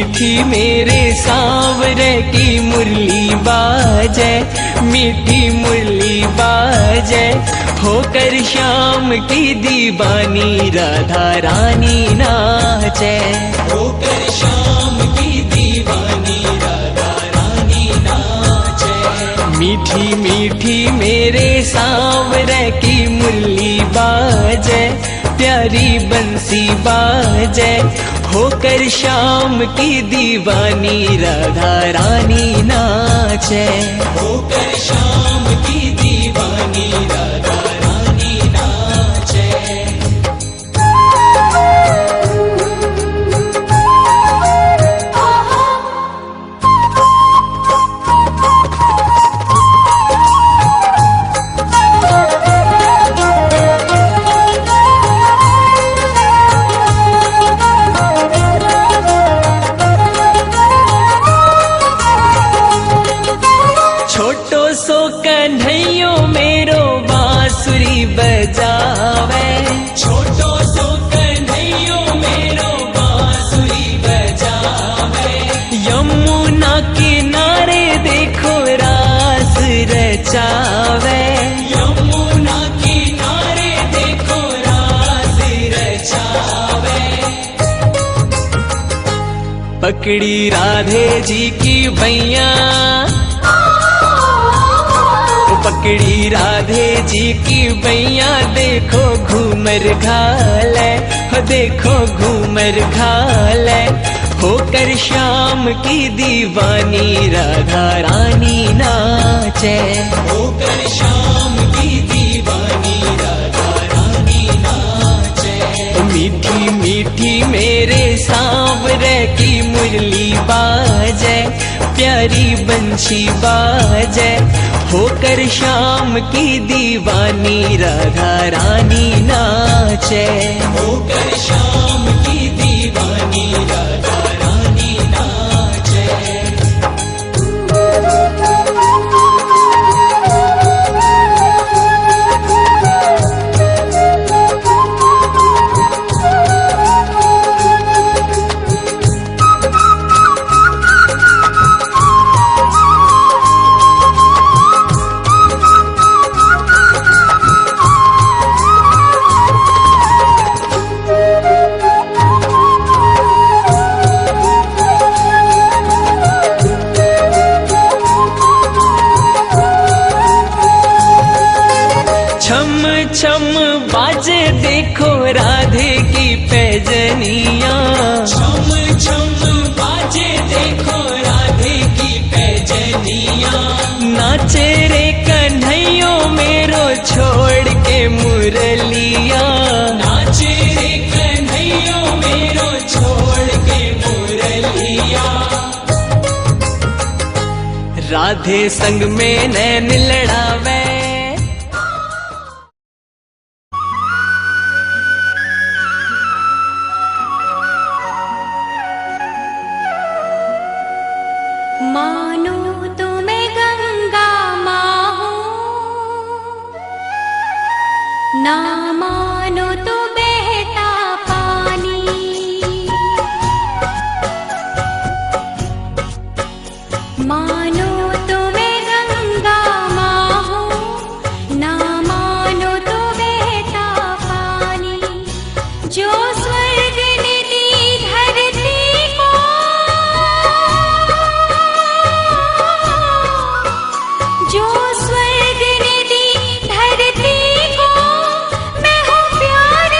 मीठी मेरे सांवरे की मुरली बाजे, मीठी मुरली बाजे, होकर श्याम की दीवानी राधा रानी नाचे, होकर श्याम की दीवानी राधा रानी नाचे। मीठी मीठी मेरे सांवरे की मुरली बाजे, प्यारी बंसी बाजे, होकर श्याम की दीवानी राधा रानी नाचे, होकर श्याम की दीवानी राधा रानी नाचे। सो कन्हैयो मेरो बांसुरी बजावे, छोटो सो कन्हैयो मेरो बांसुरी बजावे, यमुना किनारे देखो रास रचावे, यमुना किनारे देखो रास रचावे। पकड़ी राधे जी की बैया, पकड़ी राधे जी की बैया, देखो घूमर घाले, हो देखो घूमर घाले, होकर श्याम की दीवानी राधा रानी नाचे, होकर श्याम की दीवानी राधा रानी नाचे। मीठी मीठी मेरे सांवरे की मुरली बाजे, प्यारी बंशी बाजे, होकर श्याम की दीवानी राधा रानी नाचे, होकर श्याम की दीवानी राधा रानी नाचे। छम बाजे देखो राधे की पैजनिया, छम छम बाजे देखो राधे की पैजनिया, नाचे रे कन्हैयो मेरो छोड़ के मुरलिया, नाचे रे कन्हैयो मेरो छोड़ के मुरलिया। राधे संग में नैन लड़ावे, मानो तो मैं गंगा माँ हूँ, ना मानो तो बहता पानी, मानो तो मैं गंगा माँ हूँ, ना मानो तो बहता पानी, जो स्वर्ग ने दी धरती को, जो स्वर्ग ने दी धरती को, मैं हूँ प्यार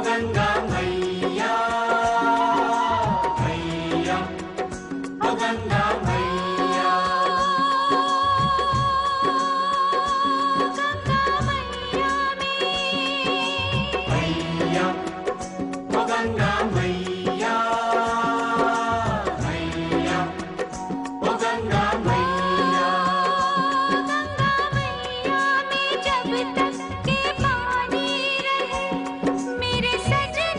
गंगा मैया, मैया, ओ गंगा मैया। मैया, ओ गंगा मैया, मैया, ओ गंगा मैया। में जब तक के पानी रहे मेरे सजन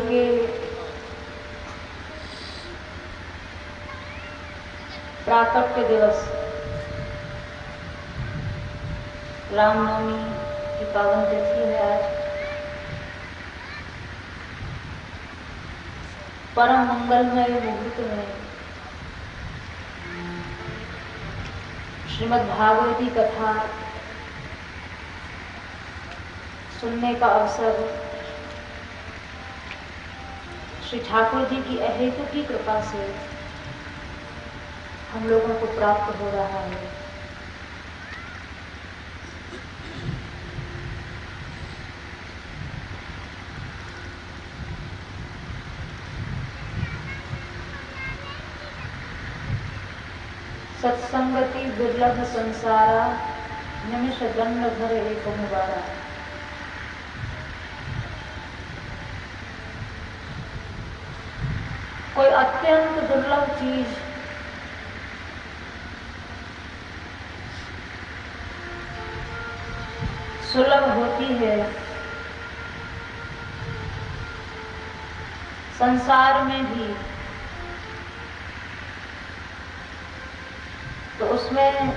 के प्राकट्य दिवस रामनवमी की पावन तिथि है आज। परम मंगलमय मुहूर्त में श्रीमद् भागवती कथा सुनने का अवसर श्री ठाकुर जी की अहेतु की कृपा से हम लोगों को प्राप्त हो रहा है। सत्संगति दुर्लभ संसारा, निमिष दंड भर एक मुबारा। कोई अत्यंत दुर्लभ चीज सुलभ होती है संसार में भी, तो उसमें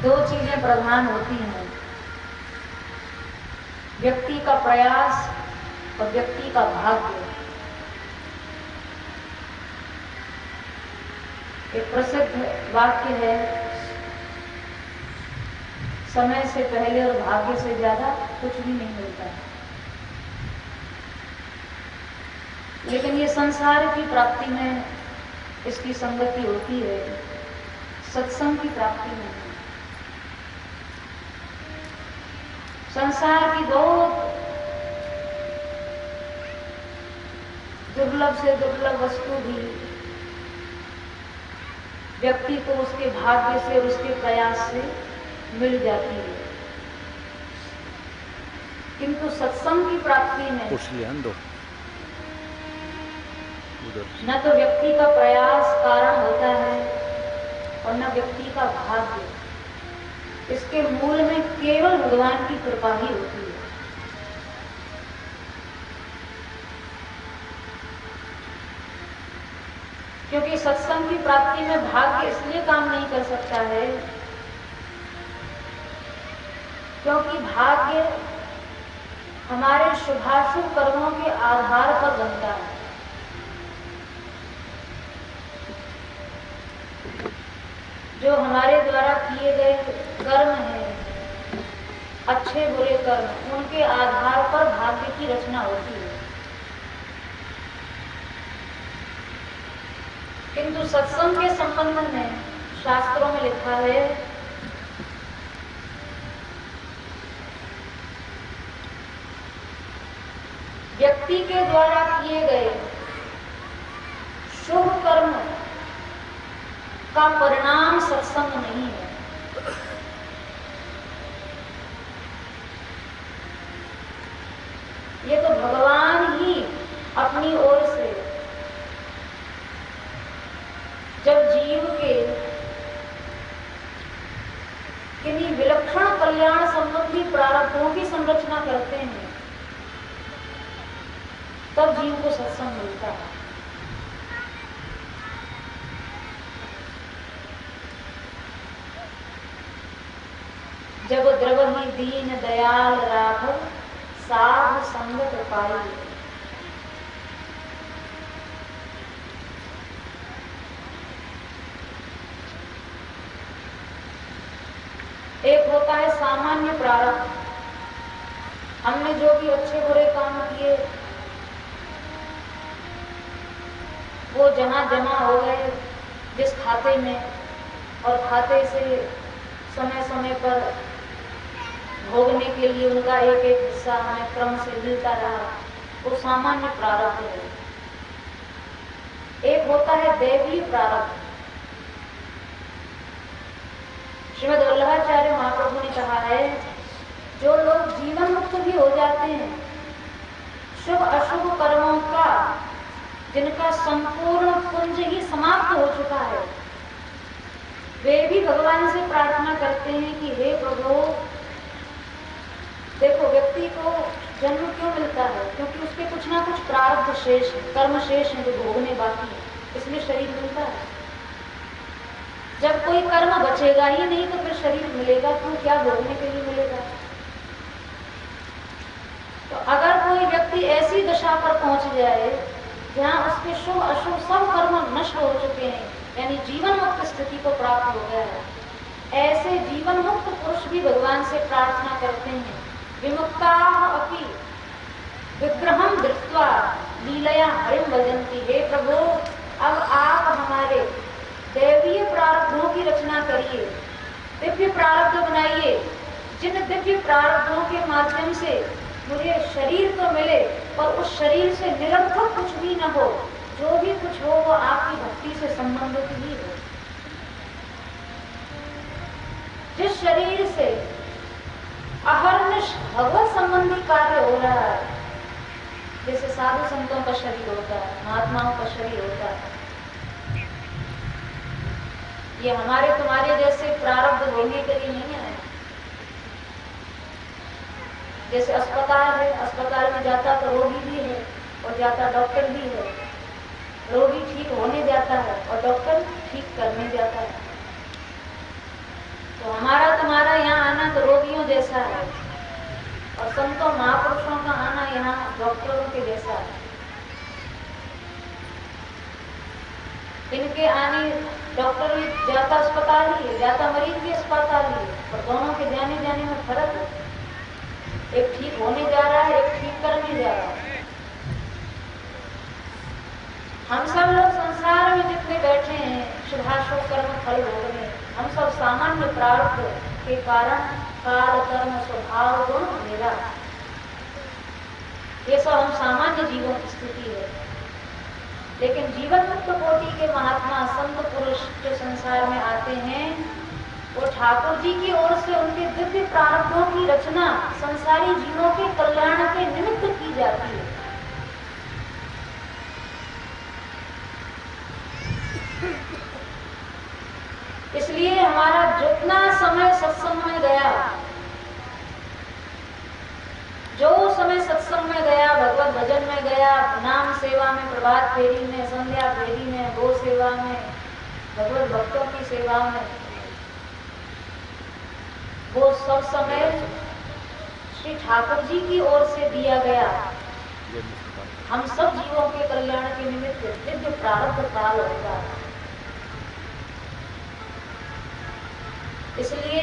दो चीजें प्रधान होती हैं, व्यक्ति का प्रयास और व्यक्ति का भाग्य। एक प्रसिद्ध वाक्य है, समय से पहले और भाग्य से ज्यादा कुछ भी नहीं मिलता है। लेकिन ये संसार की प्राप्ति में इसकी संगति होती है, सत्संग की प्राप्ति में नहीं। संसार की बहुत दुर्लभ से दुर्लभ वस्तु भी व्यक्ति को उसके भाग्य से, उसके प्रयास से मिल जाती है, किंतु सत्संग की प्राप्ति में न तो व्यक्ति का प्रयास कारण होता है और न व्यक्ति का भाग्य। इसके मूल में केवल भगवान की कृपा ही होती है। क्योंकि सत्संग की प्राप्ति में भाग्य इसलिए काम नहीं कर सकता है क्योंकि भाग्य हमारे शुभाशुभ कर्मों के आधार पर बनता है। जो हमारे द्वारा किए गए कर्म हैं, अच्छे बुरे कर्म, उनके आधार पर भाग्य की रचना होती है। किंतु सत्संग के संबंध में शास्त्रों में लिखा है व्यक्ति के द्वारा किए गए शुभ कर्म का परिणाम सत्संग नहीं है। ये तो भगवान ही अपनी ओर से जब जीव के किन्हीं विलक्षण कल्याण संबंधी प्रारब्धों की संरचना करते हैं, तब जीव को सत्संग मिलता है। जब द्रवहि दीन दयाल राघव साध संगत पाई। एक होता है सामान्य प्रारब्ध, हमने जो भी अच्छे बुरे काम किए वो जहां जमा हो गए जिस खाते में, और खाते से समय समय पर भोगने के लिए उनका एक एक हिस्सा हमें क्रम से मिलता रहा, वो सामान्य प्रारब्ध है। एक होता है दैवीय प्रारब्ध। श्रीमद् वल्लभाचार्य महाप्रभु ने कहा है, जो लोग जीवन मुक्त भी हो जाते हैं, शुभ अशुभ कर्मों का जिनका संपूर्ण पुंज ही समाप्त हो चुका है, वे भी भगवान से प्रार्थना करते हैं कि हे प्रभु, देखो व्यक्ति को जन्म क्यों मिलता है? क्योंकि उसके कुछ ना कुछ प्रारब्ध शेष है, कर्म शेष है जो भोगने बाकी है, इसलिए शरीर मिलता है। जब कोई कर्म बचेगा ही नहीं तो फिर शरीर मिलेगा क्यों? क्या भोगने के लिए मिलेगा? तो अगर कोई व्यक्ति ऐसी दशा पर पहुंच जाए जहाँ उसके शुभ अशुभ सब कर्म नष्ट हो चुके हैं, यानी जीवन मुक्त स्थिति को प्राप्त हो गया है, ऐसे जीवन मुक्त पुरुष भी भगवान से प्रार्थना करते हैं, विमुक्ताः अपि विग्रहं दृष्ट्वा लीलया हरिं भजन्ति। हे प्रभु, अब आप हमारे दैवीय प्रारब्धों की रचना करिए, दिव्य प्रारब्ध बनाइए, जिन दिव्य प्रारब्धों के माध्यम से मुझे शरीर तो मिले पर उस शरीर से निरर्थक कुछ भी न हो, जो भी कुछ हो वो आपकी भक्ति से संबंधित ही हो। जिस शरीर से अहर्निश भगवत संबंधी कार्य हो रहा है, जैसे साधु संतों का शरीर होता है, महात्माओं का शरीर होता है, ये हमारे तुम्हारे जैसे प्रारब्ध भोगने के लिए नहीं है। जैसे अस्पताल है, अस्पताल में जाता तो रोगी भी है और जाता डॉक्टर भी है। रोगी ठीक होने जाता है और डॉक्टर ठीक करने जाता है। तो हमारा तुम्हारा यहाँ आना तो रोगियों जैसा है और संतों महापुरुषों का आना यहाँ डॉक्टरों के जैसा है। इनके आने डॉक्टर भी जाता अस्पताल ही है, जाता मरीज भी अस्पताल ही है, पर दोनों के जाने जाने में फर्क है। एक ठीक होने जा रहा है, एक ठीक करने जा रहा है। हम सब लोग संसार में जितने बैठे हैं, शुभाशुभ कर्म फल भोगने, हम सब सामान्य प्रारब्ध के कारण काल कर्म स्वभाव गुण मेरा, ये सब हम सामान्य जीवों की स्थिति है। लेकिन जीवन मुक्त कोटि के महात्मा संत पुरुष जो संसार में आते हैं, वो ठाकुर जी की ओर से उनके दिव्य प्रारब्धों की रचना संसारी जीवों के कल्याण के निमित्त की जाती है। इसलिए हमारा जितना समय सत्संग में गया, जो समय सत्संग में गया, भगवत भजन में गया, नाम सेवा में, प्रभात फेरी में, संध्या फेरी में, गो सेवा में, भगवत भक्तों की सेवा में, वो सब समय श्री ठाकुर जी की ओर से दिया गया। हम सब जीवों के कल्याण के निमित्त दिव्य प्रारब्ध काल होगा। इसलिए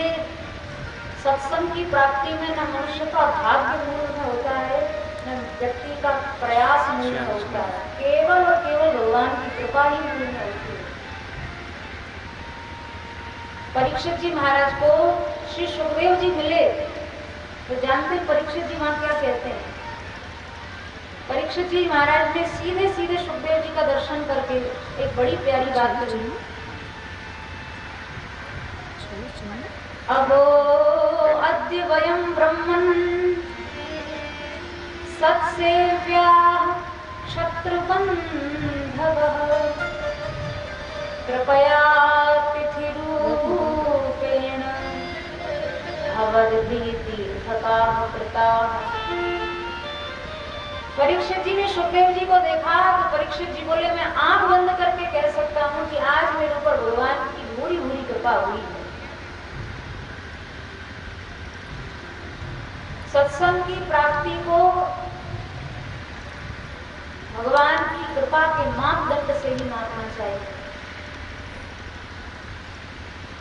सत्संग की प्राप्ति में न मनुष्य का भाग्य मूल में होता है, न व्यक्ति का प्रयास मूल में होता है, केवल और केवल भगवान की कृपा ही मूल में होती है। परीक्षित जी महाराज को श्री सुखदेव जी मिले तो जानते हैं परीक्षित जी वहां क्या कहते हैं? परीक्षित जी महाराज ने सीधे सीधे सुखदेव जी का दर्शन करके एक बड़ी प्यारी बात कही। अहो अद्य वयं ब्रह्मन् सत्सेव्याः क्षत्रबन्धवः कृपया तिथिरूपेण भवद्भीतिर्थकाः कृताः। परीक्षित जी ने सुखदेव जी को देखा तो परीक्षित जी बोले, मैं आंख बंद करके कह सकता हूँ कि आज मेरे ऊपर भगवान की भूरी भूरी कृपा हुई है। सत्संग की प्राप्ति को भगवान की कृपा के मापदंड से ही मापना चाहिए।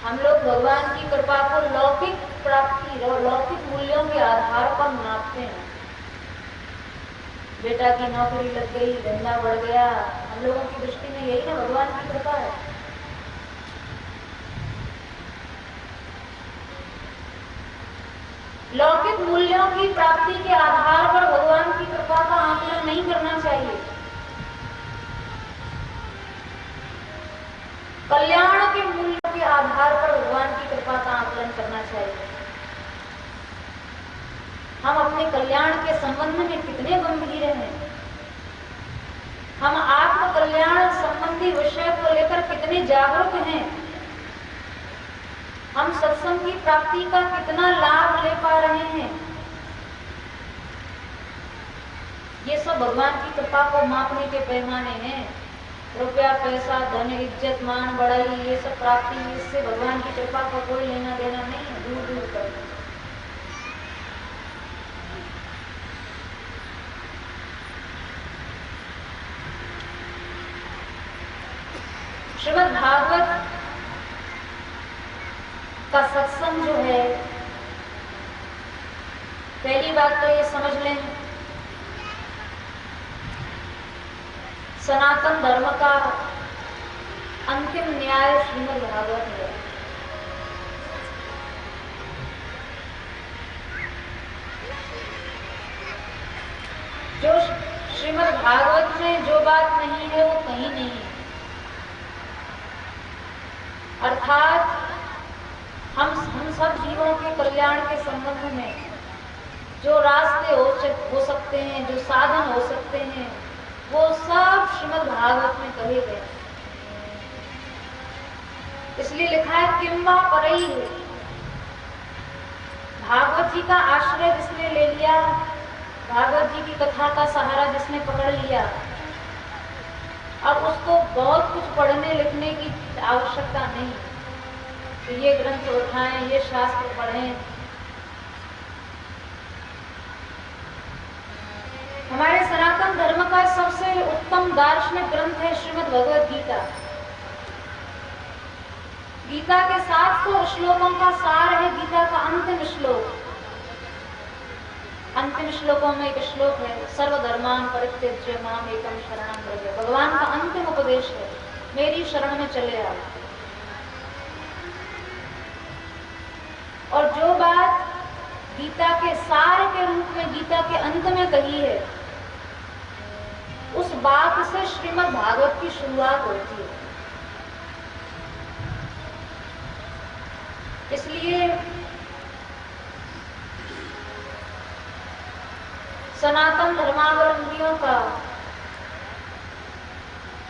हम लोग भगवान की कृपा को लौकिक प्राप्ति और लौकिक मूल्यों के आधार पर नापते हैं। बेटा की नौकरी लग गई, धंधा बढ़ गया, हम लोगों की दृष्टि में यही ना भगवान की कृपा है। लौकिक मूल्यों की प्राप्ति के आधार पर भगवान की कृपा का आकलन नहीं करना चाहिए। कल्याण के मूल्यों के आधार पर भगवान की कृपा का आकलन करना चाहिए। हम अपने कल्याण के संबंध में कितने गंभीर हैं, हम आत्म कल्याण संबंधी विषय को लेकर कितने जागरूक हैं, हम सत्संग की प्राप्ति का कितना लाभ ले पा रहे हैं। ये सब भगवान की कृपा को मापने के पैमाने हैं। रुपया, पैसा, धन, इज्जत, मान, बड़ाई, ये सब प्राप्ति, इससे भगवान की कृपा का कोई लेना देना नहीं है, दूर दूर तक। श्रीमद् भागवत का सत्संग जो है, पहली बात तो ये समझ लें, सनातन धर्म का अंतिम न्याय श्रीमद् भागवत है। जो श्रीमद् भागवत में जो बात नहीं है वो कहीं नहीं है। अर्थात हम सब जीवों के कल्याण के संबंध में जो रास्ते हो सकते हैं, जो साधन हो सकते हैं, वो सब श्रीमद् भागवत में कहे गए। इसलिए लिखा है किंवा परई। भागवत जी का आश्रय जिसने ले लिया, भागवत जी की कथा का सहारा जिसने पकड़ लिया, अब उसको बहुत कुछ पढ़ने लिखने की आवश्यकता नहीं कि ये ग्रंथ उठाएं, ये शास्त्र पढ़ें। हमारे सनातन धर्म का सबसे उत्तम दार्शनिक ग्रंथ है श्रीमद् भगवद गीता। गीता के 700 श्लोकों का सार है गीता का अंतिम श्लोक। अंतिम श्लोकों में एक श्लोक है, सर्वधर्मान परित्यज्य माम एकम शरणं व्रज। भगवान का अंतिम उपदेश है, मेरी शरण में चले आओ। और जो बात गीता के सार के रूप में गीता के अंत में कही है, उस बात से श्रीमद् भागवत की शुरुआत होती है। इसलिए सनातन धर्मावलंबियों का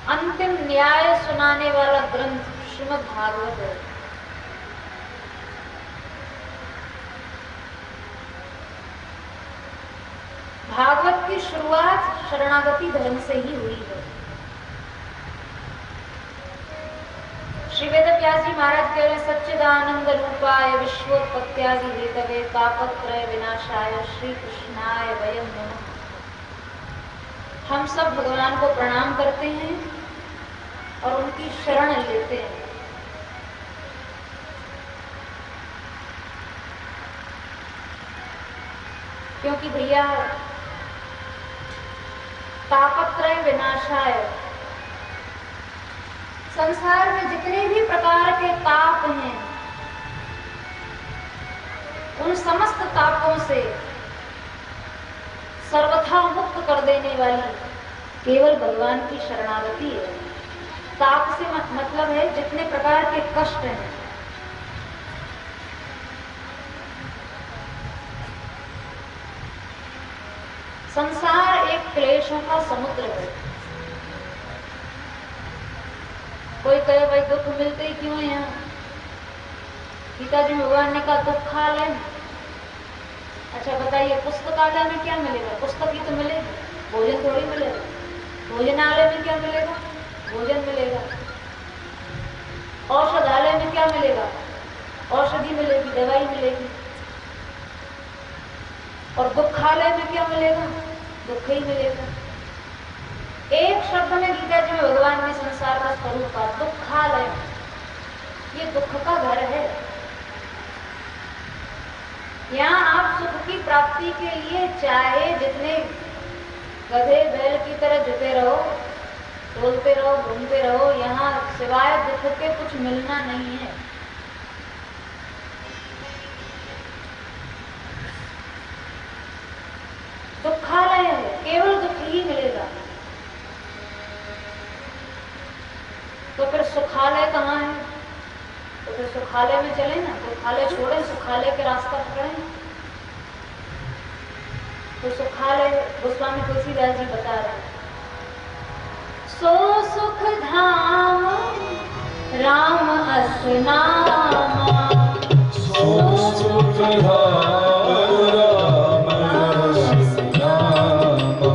अंतिम न्याय सुनाने वाला ग्रंथ श्रीमद् भागवत है। भागवत की शुरुआत शरणागति धर्म से ही हुई है। श्री वेद व्यास जी महाराज कह रहे, सच्चिदानंद रूपाय विश्वोत्पत्त्यादि हेतवे तापत्रय विनाशाय श्री कृष्णाय वयं नमः। हम सब भगवान को प्रणाम करते हैं और उनकी शरण लेते हैं। क्योंकि भैया तापत्रय विनाशाय, संसार में जितने भी प्रकार के ताप हैं, उन समस्त तापों से सर्वथा मुक्त कर देने वाली केवल भगवान की शरणागति है। ताप से मतलब है जितने प्रकार के कष्ट हैं, संसार एक क्लेशों का समुद्र है। कोई कहे भाई दुख मिलते ही क्यों है यहाँ? पिताजी भगवान ने कहा दुख खा ले। अच्छा बताइए, पुस्तकालय में क्या मिलेगा? पुस्तक ही तो मिलेगी, भोजन थोड़ी मिलेगा। भोजनालय में क्या मिलेगा? भोजन मिलेगा। औषधालय में क्या मिलेगा? औषधि मिलेगी, दवाई मिलेगी। और दुखालय में क्या मिलेगा? दुख ही मिलेगा। एक शब्द में गीता जी में भगवान ने संसार का स्वरूप कहा, दुखालय। ये दुख का घर है। यहाँ आप सुख की प्राप्ति के लिए चाहे जितने गधे बैल की तरह जुटे रहो, डोलते रहो, घूमते रहो, यहाँ सिवाय दुख के कुछ मिलना नहीं है। दुखालय है, केवल दुख ही मिलेगा। तो फिर सुखालय कहाँ है? तो फिर सुखालय में चले ना, दुखालय छोड़े, सुखालय के रास्ता पकड़े। तो सुखालय गोस्वामी तुलसीदास जी बता रहे हैं, सो सुख धाम राम अस नामा, सो सुख धाम राम अस नामा,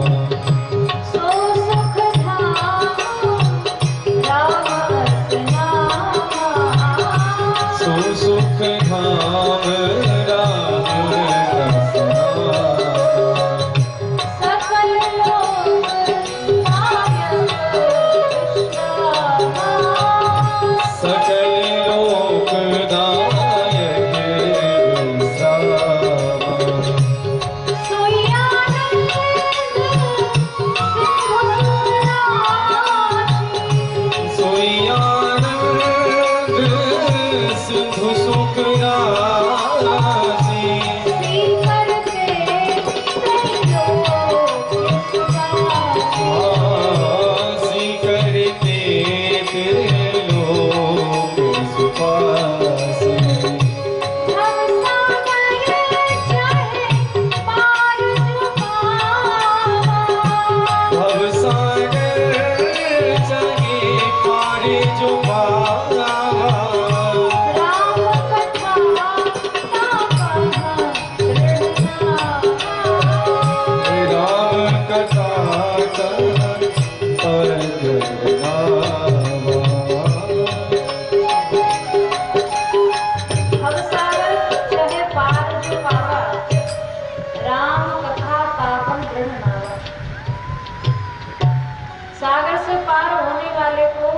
सागर से पार होने वाले को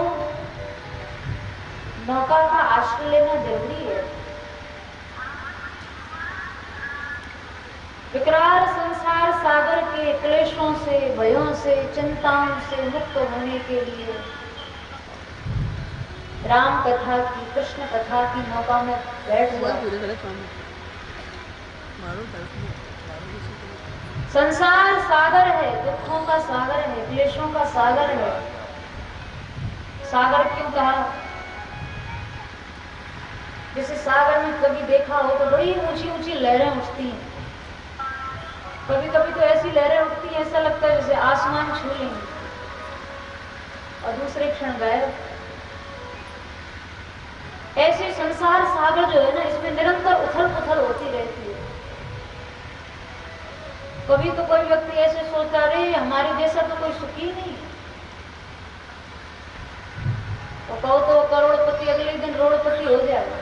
नौका का आश्रय लेना जरूरी है। विकराल संसार सागर के क्लेशों से, भयों से, चिंताओं से मुक्त होने के लिए राम कथा की, कृष्ण कथा की नौका में बैठ हुआ। संसार सागर है, दुखों का सागर है, क्लेशों का सागर है। सागर क्यों कहा? जैसे सागर में कभी देखा हो तो बड़ी ऊंची ऊंची लहरें उठती हैं। कभी कभी तो ऐसी लहरें उठती हैं, ऐसा लगता है जैसे आसमान छू लेंगे और दूसरे क्षण गायब। ऐसे संसार सागर जो है ना, इसमें निरंतर उथल पुथल होती रहती है। कभी तो कोई व्यक्ति ऐसे सोचता रहे हमारे जैसा तो कोई सुखी नहीं, तो कहो तो करोड़पति अगले दिन रोड़पति हो जाएगा।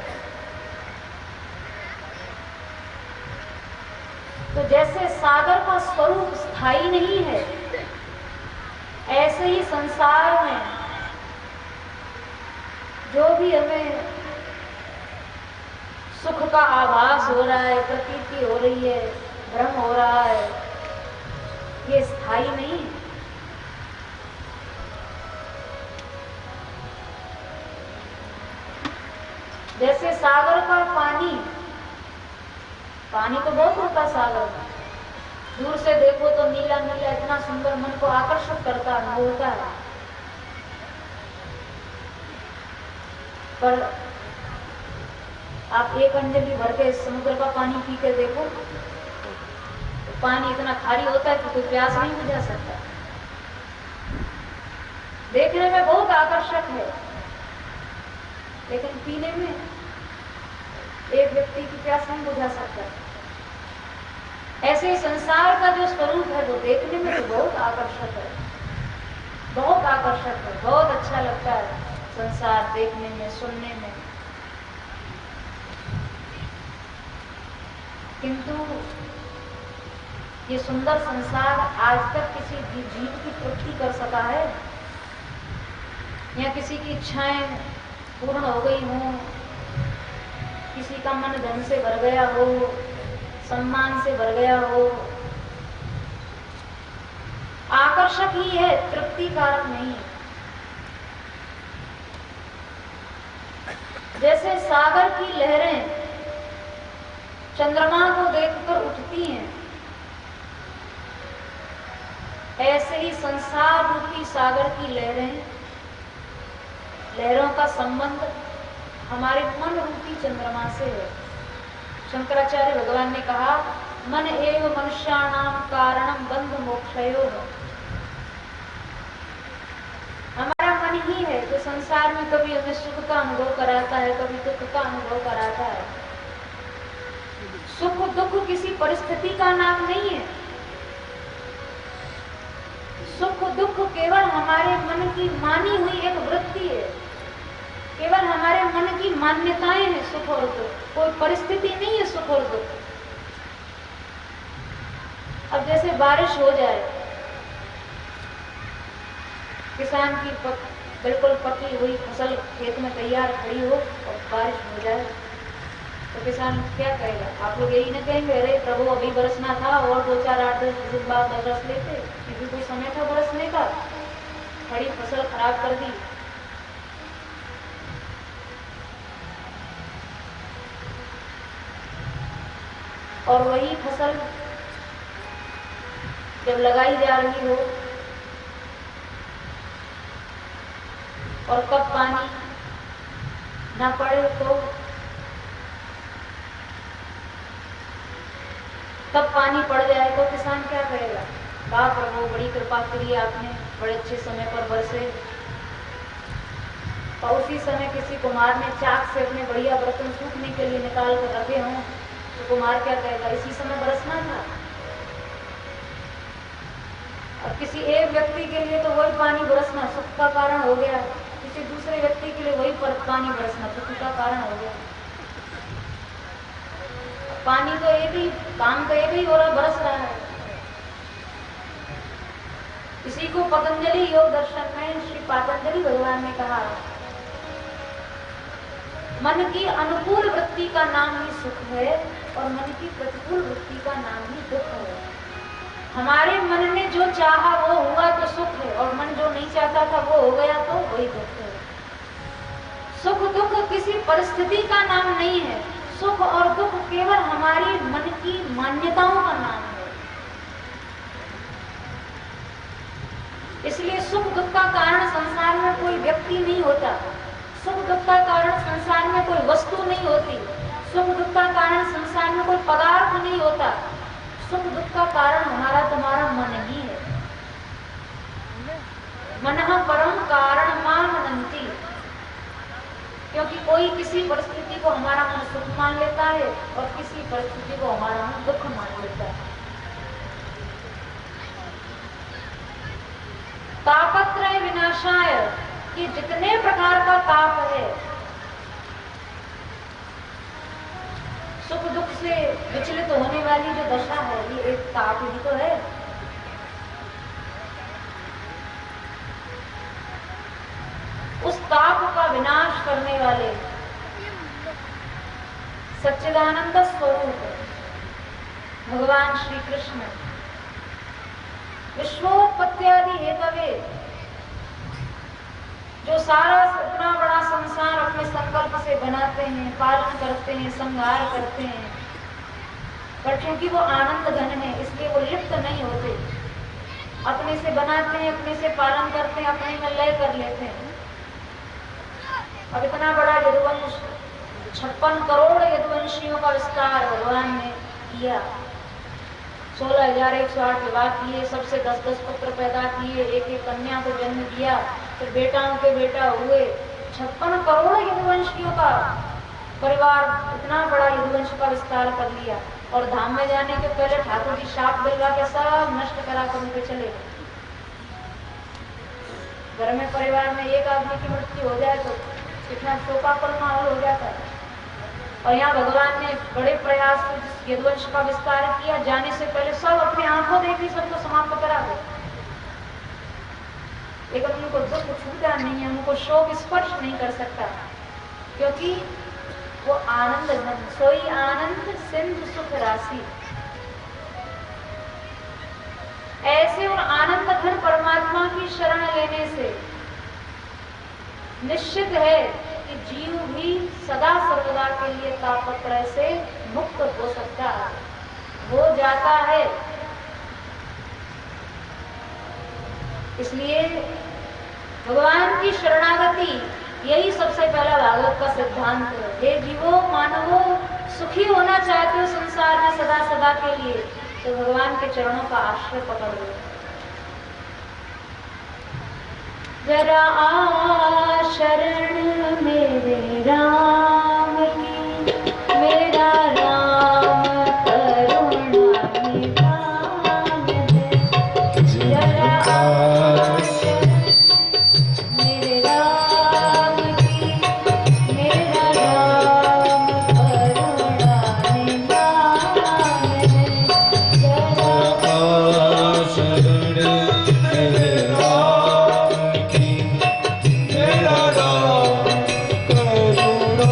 तो जैसे सागर का स्वरूप स्थायी नहीं है, ऐसे ही संसार में जो भी हमें सुख का आभास हो रहा है, प्रतीति हो रही है, भ्रम हो रहा है, ये स्थायी नहीं है। जैसे सागर का पानी, पानी तो बहुत होता है सागर में, दूर से देखो तो नीला नीला इतना सुंदर, मन को आकर्षित करता होता है। पर आप एक अंजलि भर के समुद्र का पानी पी के देखो, तो पानी इतना खारी होता है कि कोई प्यास नहीं बुझा सकता। देखने में बहुत आकर्षक है, लेकिन पीने में एक व्यक्ति की प्यास नहीं बुझा सकता। ऐसे संसार का जो स्वरूप है वो देखने में तो बहुत आकर्षक है, बहुत आकर्षक है, बहुत अच्छा लगता है संसार देखने में, सुनने में। किंतु ये सुंदर संसार आज तक किसी जीव की तृप्ति कर सका है, या किसी की इच्छाएं पूर्ण हो गई हो, किसी का मन धन से भर गया हो, सम्मान से भर गया हो। आकर्षक ही है, तृप्ति कारक नहीं है। जैसे सागर की लहरें चंद्रमा को देखकर उठती हैं, ऐसे ही संसार रूपी सागर की लहरों का संबंध हमारे मन रूपी चंद्रमा से है। शंकराचार्य भगवान ने कहा, मन एव मनुष्याणाम कारणम बंध मोक्षयोः। हमारा मन ही है जो संसार में कभी हमें सुख का अनुभव कराता है, कभी दुख का अनुभव कराता है। सुख दुख किसी परिस्थिति का नाम नहीं है। सुख दुख केवल हमारे मन की मानी हुई एक वृत्ति है, केवल हमारे मन की मान्यताएं हैं। सुख और दुख कोई परिस्थिति नहीं है। सुख और दुख, अब जैसे बारिश हो जाए, किसान की बिल्कुल पकी हुई फसल खेत में तैयार खड़ी हो और बारिश हो जाए, तो किसान क्या कहेगा? आप लोग यही न कहेंगे, अरे प्रभु अभी बरसना था और 2-4-8-10 दिन बाद बरस लेते, क्योंकि कोई समय था बरसने का, खड़ी फसल खराब कर दी। और वही फसल जब लगाई जा रही हो और कब पानी न पड़े तो तब पानी पड़ जाए तो किसान क्या करेगा? वाह प्रभु, बड़ी कृपा करी आपने, बड़े अच्छे समय पर बरसे। और उसी समय किसी कुम्हार ने चाक से अपने बढ़िया बर्तन सूखने के लिए निकाल कर रखे हों, तो कुम्हार क्या कहेगा? इसी समय बरसना था। अब किसी एक व्यक्ति के लिए तो वही पानी बरसना सुख का कारण हो गया, किसी दूसरे व्यक्ति के लिए वही पानी बरसना दुख का कारण हो गया। पानी तो एक ही, काम तो एक ही हो रहा, बरस रहा है। इसी को पतंजलि योग दर्शन में श्री पतंजलि भगवान ने कहा, मन की अनुकूल वृत्ति का नाम ही सुख है और मन की प्रतिकूल वृत्ति का नाम ही दुख है। हमारे मन ने जो चाहा वो हुआ तो सुख है, और मन जो नहीं चाहता था वो हो गया तो वही दुख है। सुख दुख किसी परिस्थिति का नाम नहीं है, सुख और दुख केवल हमारी मन की मान्यताओं का नाम है। इसलिए सुख दुख का कारण संसार में कोई व्यक्ति नहीं होता, सुख दुख का कारण संसार में कोई वस्तु नहीं होती, सुख दुख का कारण संसार में कोई पदार्थ नहीं होता। सुख दुख का कारण हमारा तुम्हारा मन ही है। मनः परम कारण मानन्ति, क्योंकि कोई किसी परिस्थिति को हमारा मन सुख मान लेता है और किसी परिस्थिति को हमारा मन दुख मान लेता है। तापत्रय विनाशाय, कि जितने प्रकार का ताप है, सुख दुख से विचलित होने वाली जो दशा है, ये एक ताप ही तो है। उस ताप का विनाश करने वाले सच्चिदानंद स्वरूप भगवान श्री कृष्ण विश्वोत्पत्त्यादि हेतवे, जो सारा इतना बड़ा संसार अपने संकल्प से बनाते हैं, पालन करते हैं, संहार करते हैं, पर क्योंकि वो आनंद घन है इसलिए वो लिप्त नहीं होते। अपने से बनाते हैं, अपने से पालन करते हैं, अपने में लय कर लेते हैं। अब इतना बड़ा यदुवंश, 56 करोड़ यदुवंशियों का विस्तार भगवान ने किया। 16,108 विवाह किए, सबसे 10-10 पुत्र पैदा किए, एक-एक कन्या को जन्म दिया, फिर बेटाओं के बेटा हुए। 56 करोड़ यदुवंशियों का परिवार, इतना बड़ा यदुवंश का विस्तार कर लिया। और धाम में जाने के पहले ठाकुर जी शाप दिलवा के सब नष्ट करा कर उनके चले गए। घर में परिवार में एक आदमी की मृत्यु हो जाए तो कितना शोकाकुल माहौल हो जाता है। और यहाँ भगवान ने बड़े प्रयास से जिस यदुवंश का विस्तार किया, जाने से पहले सब अपनी आंखों देखी सबको समाप्त करा दे, लेकिन उनको दुख छूटा नहीं है, उनको शोक स्पर्श नहीं कर सकता, क्योंकि वो आनंद घन, सोई आनंद सिंधु सुख राशि। ऐसे और आनंद घन परमात्मा की शरण लेने से निश्चित है कि जीव भी सदा सर्वदा के लिए तापत्रय से मुक्त हो सकता है, हो जाता है। इसलिए भगवान की शरणागति यही सबसे पहला भागवत का सिद्धांत है। हे जीवो मानवो, सुखी होना चाहते हो संसार में सदा सदा के लिए, तो भगवान के चरणों का आश्रय पकड़ लो। जरा आ शरण मेरे राम की, मेरा राम करुणा निधान दे। जरा आ शरण मेरे राम की, मेरा राम करुणा निधान दे। जरा आ शरण मेरे राम की, मेरा राम करुणा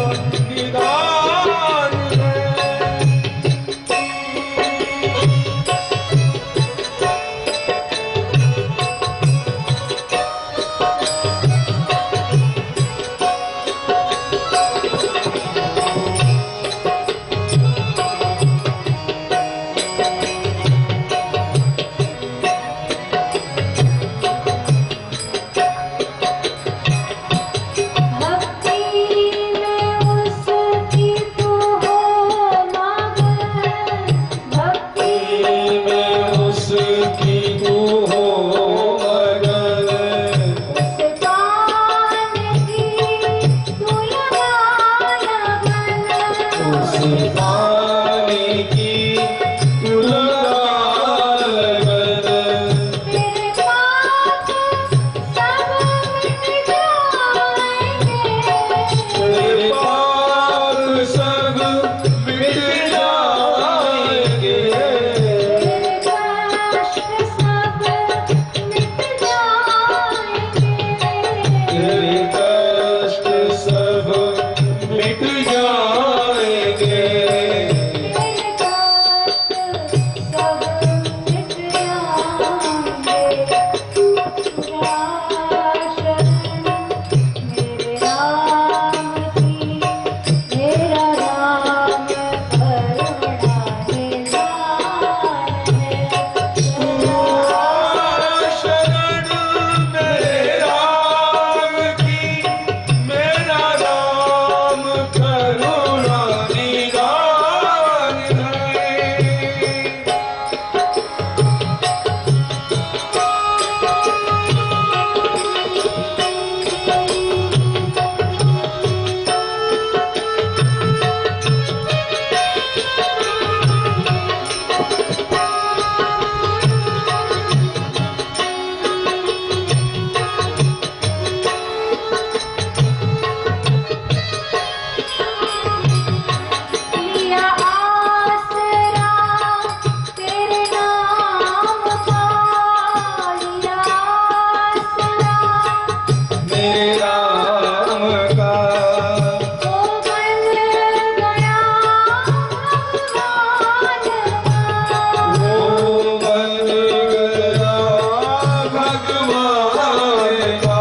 राम का ओ बन गया भगवान का। वो बन गया भगवान का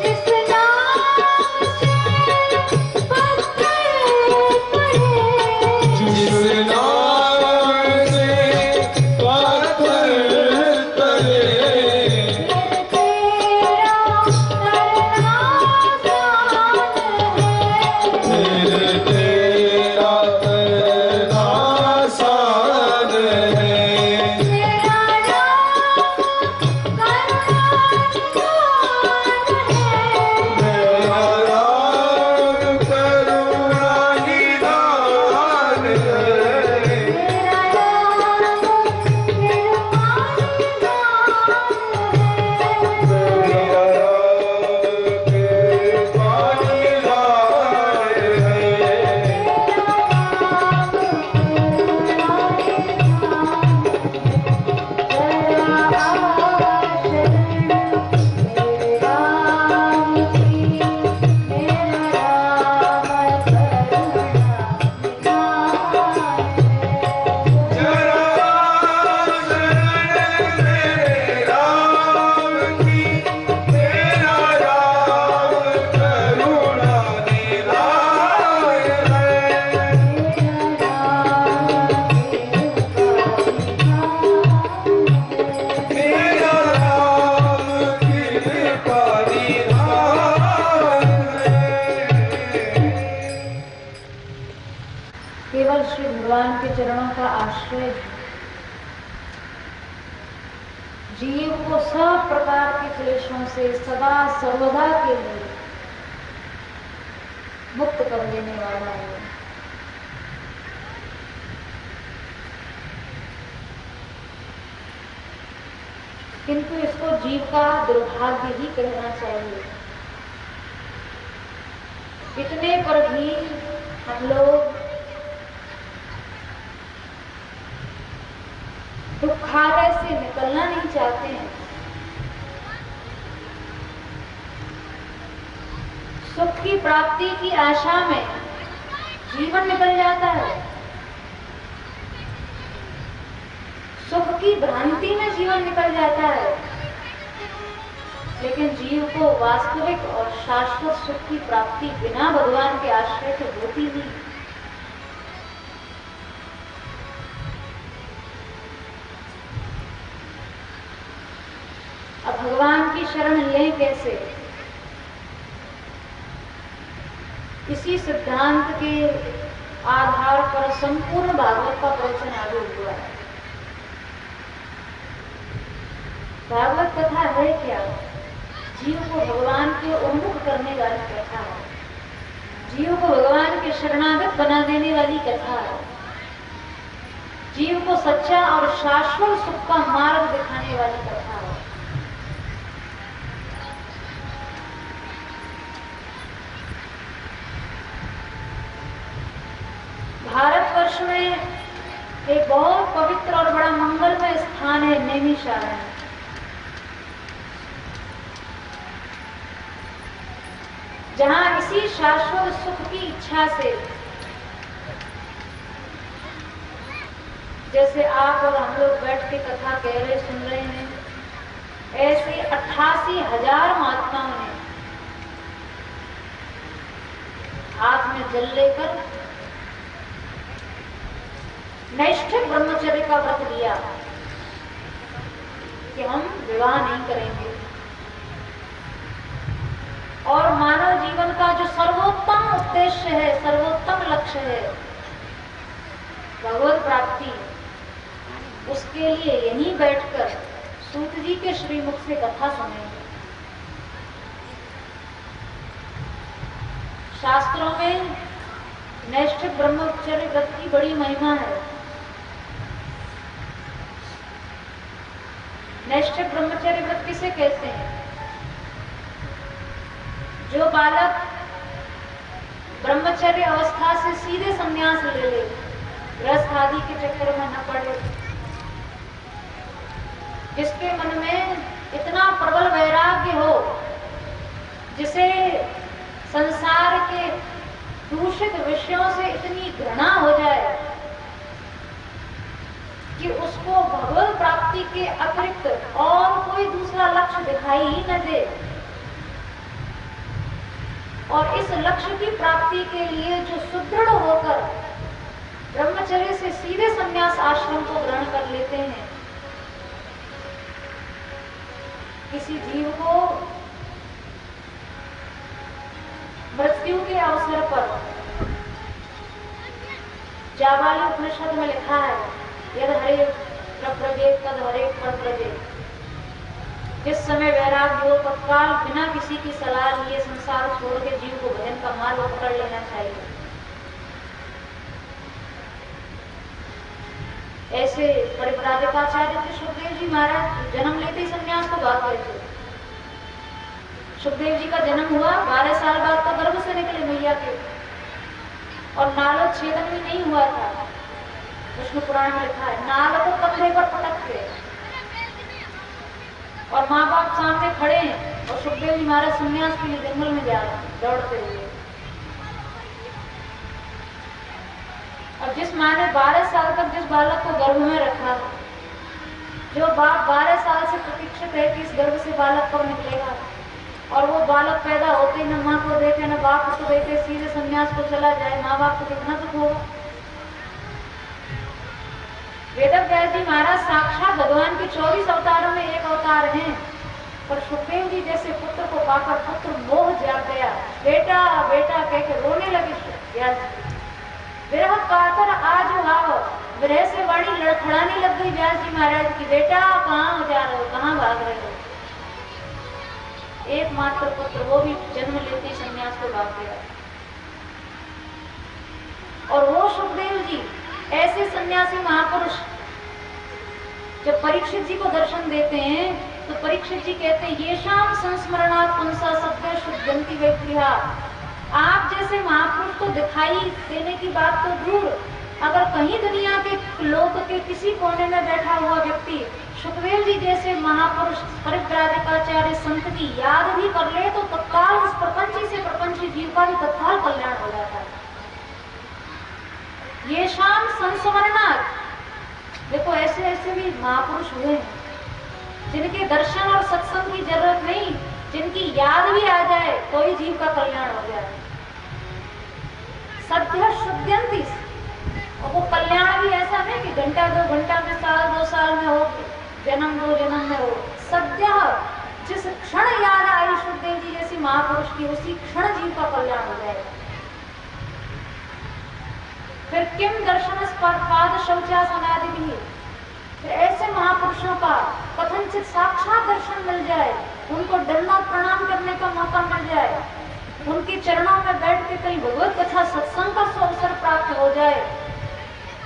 जिस नाम से पत्थर पड़े, जिस नाम से पत्थर तले मेरे तेरा करना आसान है। तेरा तेरा मेरा नाम करना आसान है। मेरा राम करुणा निधान है। मेरा नाम कृपा निधान है। जरा शरण मेरे राम की तेरा राम करुणा निधान है। मेरा राम कृपा निधान है। केवल श्री भगवान के चरणों का आश्रय जीव को सब प्रकार के क्लेशों से सदा सर्वदा के लिए मुक्त कर देने वाला है। किंतु इसको जीव का दुर्भाग्य ही कहना चाहिए। इतने पर भी हम लोग दुखालय से निकलना नहीं चाहते हैं। सुख की प्राप्ति की आशा में जीवन निकल जाता है। सुख की भ्रांति में जीवन निकल जाता है, लेकिन जीव को वास्तविक और शाश्वत सुख की प्राप्ति बिना भगवान के आश्रय के होती नहीं। अब भगवान की शरण लें कैसे? इसी सिद्धांत के आधार पर संपूर्ण भागवत का प्रवचन आगे हुआ है। भागवत कथा है क्या? जीव को भगवान के उन्मुख करने वाली कथा है। जीव को भगवान के शरणागत बना देने वाली कथा है। जीव को सच्चा और शाश्वत सुख का मार्ग दिखाने वाली कथा है। भारतवर्ष में एक बहुत पवित्र और बड़ा मंगलमय स्थान है नैमिषारण्य। जहां इसी शाश्वत सुख की इच्छा से, जैसे आप और हम लोग बैठ के कथा कह रहे सुन रहे हैं, ऐसे 88,000 महात्माओं ने हाथ में जल लेकर नैष्ठिक ब्रह्मचर्य का व्रत लिया कि हम विवाह नहीं करेंगे और मानव जीवन का जो सर्वोत्तम उद्देश्य है, सर्वोत्तम लक्ष्य है, भगवत प्राप्ति, उसके लिए यहीं बैठकर सूत जी के श्रीमुख से कथा सुनेंगे। शास्त्रों में नैष्ठिक ब्रह्मचर्य व्रत की बड़ी महिमा है। नैष्ठिक ब्रह्मचर्य व्रत किसे कहते हैं? जो बालक ब्रह्मचर्य अवस्था से सीधे संन्यास ले ले, गृहस्थ आदि के चक्कर में न पड़े, जिसके मन में इतना प्रबल वैराग्य हो जिसे संसार के दूषित विषयों से इतनी घृणा हो जाए कि उसको भगवत प्राप्ति के अतिरिक्त और कोई दूसरा लक्ष्य दिखाई ही न दे, और इस लक्ष्य की प्राप्ति के लिए जो सुदृढ़ होकर ब्रह्मचर्य से सीधे संन्यास आश्रम को ग्रहण कर लेते हैं, किसी जीव को मृत्यु के अवसर पर, जाबाली उपनिषद में लिखा है, यद हरे प्रव्रजे तद हरे प्रव्रजे, जिस समय वैराग्य हो तत्काल बिना किसी की सलाह लिए संसार छोड़ के जीव को भजन का मार्ग पकड़ लेना चाहिए। ऐसे परिव्राजकाचार्य थे सुखदेव जी महाराज, जन्म लेते ही संन्यास को भाग गए थे। सुखदेव जी का जन्म हुआ, 12 साल बाद तो गर्भ से निकले मैया के, और नालो छेदन भी नहीं हुआ था। विष्णु पुराण में लिखा है, नाल को कंधे पर पटक के, और माँ बाप सामने खड़े हैं, और सुखदेव जी महाराज संन्यास के लिए जंगल में जा रहे हैं दौड़ते हुए। अब जिस माँ ने 12 साल तक जिस बालक को गर्भ में रखा, जो बाप 12 साल से प्रतीक्षित है कि इस गर्भ से बालक कब निकलेगा, और वो बालक पैदा होते न माँ को देते न बाप को देते, सीधे संन्यास को चला जाए, माँ बाप को कितना दुख होगा। वेदव्यास जी महाराज साक्षात भगवान के 24 अवतारों में एक अवतार हैं, पर सुखदेव जी जैसे पुत्र को पाकर पुत्र मोह जाग गया, बेटा बेटा कह के रोने लगे व्यास जी। विरह कातर आज हाव, विरह से वाणी लड़खड़ाने लग गई व्यास जी महाराज की, बेटा कहाँ जा रहे हो, कहाँ भाग रहे हो। एकमात्र पुत्र, वो भी जन्म लेते ही संन्यास को भाग गया। और वो सुखदेव जी ऐसे सन्यासी महापुरुष जब परीक्षित जी को दर्शन देते हैं, तो परीक्षित जी कहते हैं, ये शाम संस्मरणात् पुंसा सद्य शुद्धंति वैक्रिया। आप जैसे महापुरुष को दिखाई देने की बात तो दूर, अगर कहीं दुनिया के लोक के किसी कोने में बैठा हुआ व्यक्ति सुखदेव जी जैसे महापुरुष परिव्राजकाचार्य संत की याद भी कर ले, तो तत्काल इस प्रपंची से प्रपंची जीव का भी तत्काल कल्याण हो जाता है। ये शाम संस्मरणात्, देखो ऐसे ऐसे भी महापुरुष हुए हैं जिनके दर्शन और सत्संग की जरूरत नहीं, जिनकी याद भी आ जाए तो ही जीव का कल्याण हो जाए। सद्य शुद्धंति, और वो कल्याण भी ऐसा नहीं कि घंटा 2 घंटा में, साल 2 साल में हो, जन्म 2 जन्म में हो। सद्य, जिस क्षण याद आई सुखदेव जी जैसी महापुरुष की, उसी क्षण जीव का कल्याण हो जाएगा। फिर किम दर्शन पाद शौचा समाधि भी, फिर ऐसे महापुरुषों का कथनचित साक्षात दर्शन मिल जाए, उनको डरना प्रणाम करने का मौका मिल जाए, उनके चरणों में बैठ के कहीं भगवत कथा सत्संग का अवसर प्राप्त हो जाए,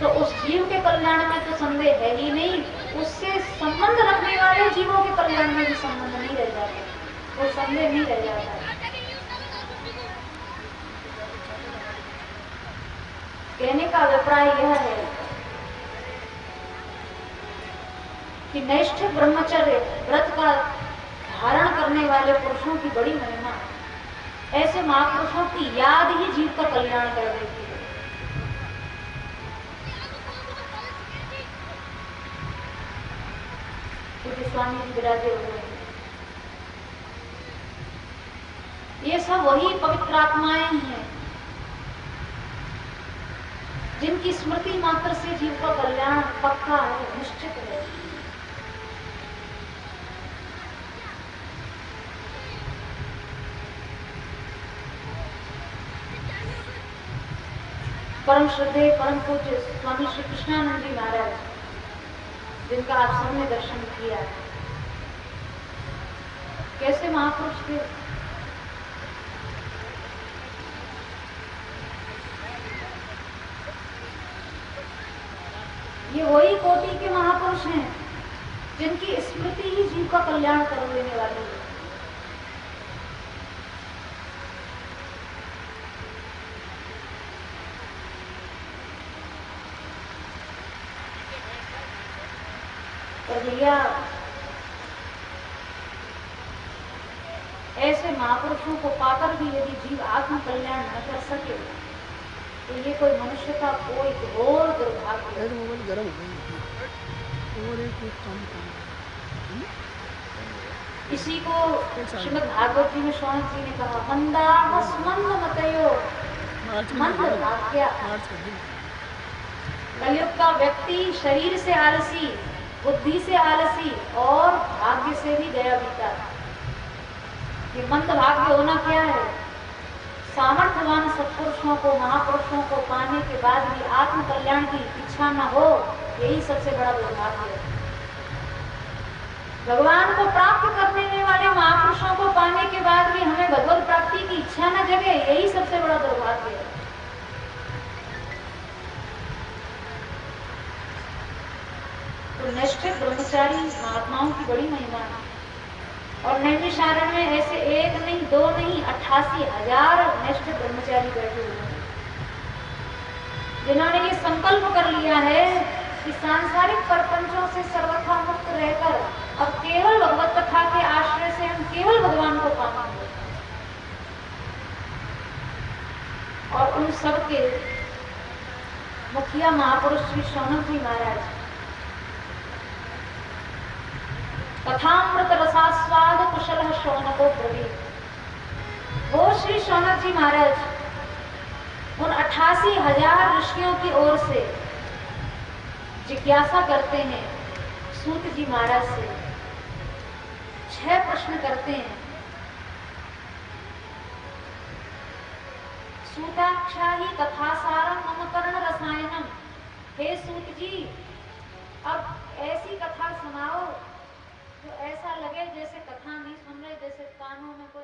तो उस जीव के कल्याण में तो संदेह है ही नहीं, उससे संबंध रखने वाले जीवों के कल्याण में भी संबंध नहीं रह जाता, वो संदेह नहीं रह जाता। कहने का अभिप्राय यह है कि नैष्ठिक ब्रह्मचर्य व्रत का धारण करने वाले पुरुषों की बड़ी महिमा, ऐसे महापुरुषों की याद ही जीव का कल्याण कर देती है। क्योंकि स्वामी जी विराजे हुए हैं, ये सब वही पवित्र आत्माएं हैं जिनकी स्मृति मात्र से जीव का कल्याण पक्का है, निश्चित है। परम श्रद्धेय परम पूज्य स्वामी श्री कृष्णानंद जी महाराज, जिनका आप सबने दर्शन किया, कैसे महापुरुष थे। ये वही कोटि के महापुरुष हैं जिनकी स्मृति ही जीव का कल्याण कर देने वाली है। तो भैया ऐसे महापुरुषों को पाकर भी यदि जीव आत्म कल्याण न कर सके तो ये कोई मनुष्य का कोई घोर दुर्भाग्य है। इसी को श्रीमद् भागवत जी में शौनक जी ने कहा, मंदाहस मंद मतयो मंद भाग्या। कलयुग का व्यक्ति शरीर से आलसी, बुद्धि से आलसी और भाग्य से भी गया बीता। ये मंद भाग्य होना क्या है? सामर्थ्यवान सत्पुरुषों को, महापुरुषों को पाने के बाद भी आत्म कल्याण की इच्छा न हो, यही सबसे बड़ा दुर्भाग्य है। भगवान को प्राप्त करने वाले महापुरुषों को पाने के बाद भी हमें भगवत प्राप्ति की इच्छा न जगे, यही सबसे बड़ा दुर्भाग्य है। तो निष्ठित ब्रह्मचारी महात्माओं की बड़ी महिमा है। और नैमिषारण्य में ऐसे एक नहीं, दो नहीं, 88,000 निष्ठित ब्रह्मचारी बैठे हुए हैं, जिन्होंने ये संकल्प कर लिया है कि सांसारिक प्रपंचों से सर्वथा मुक्त रहकर अब केवल भगवत कथा के आश्रय से हम केवल भगवान को पाएंगे। और उन सब के मुखिया महापुरुष श्री शौनक जी महाराज कथामृत रसास्वाद कुशल शौनको ब्रवीत। वो श्री शौनक जी महाराज उन 88,000 ऋषियों की ओर से जिज्ञासा करते हैं सूत जी महाराज से, 6 प्रश्न करते हैं। सूताक्षाही कथासारम मम कर्ण रसायनम। हे सूत जी, अब ऐसी कथा सुनाओ जो ऐसा लगे जैसे कथा नहीं सुन रहे, जैसे कानों में कोई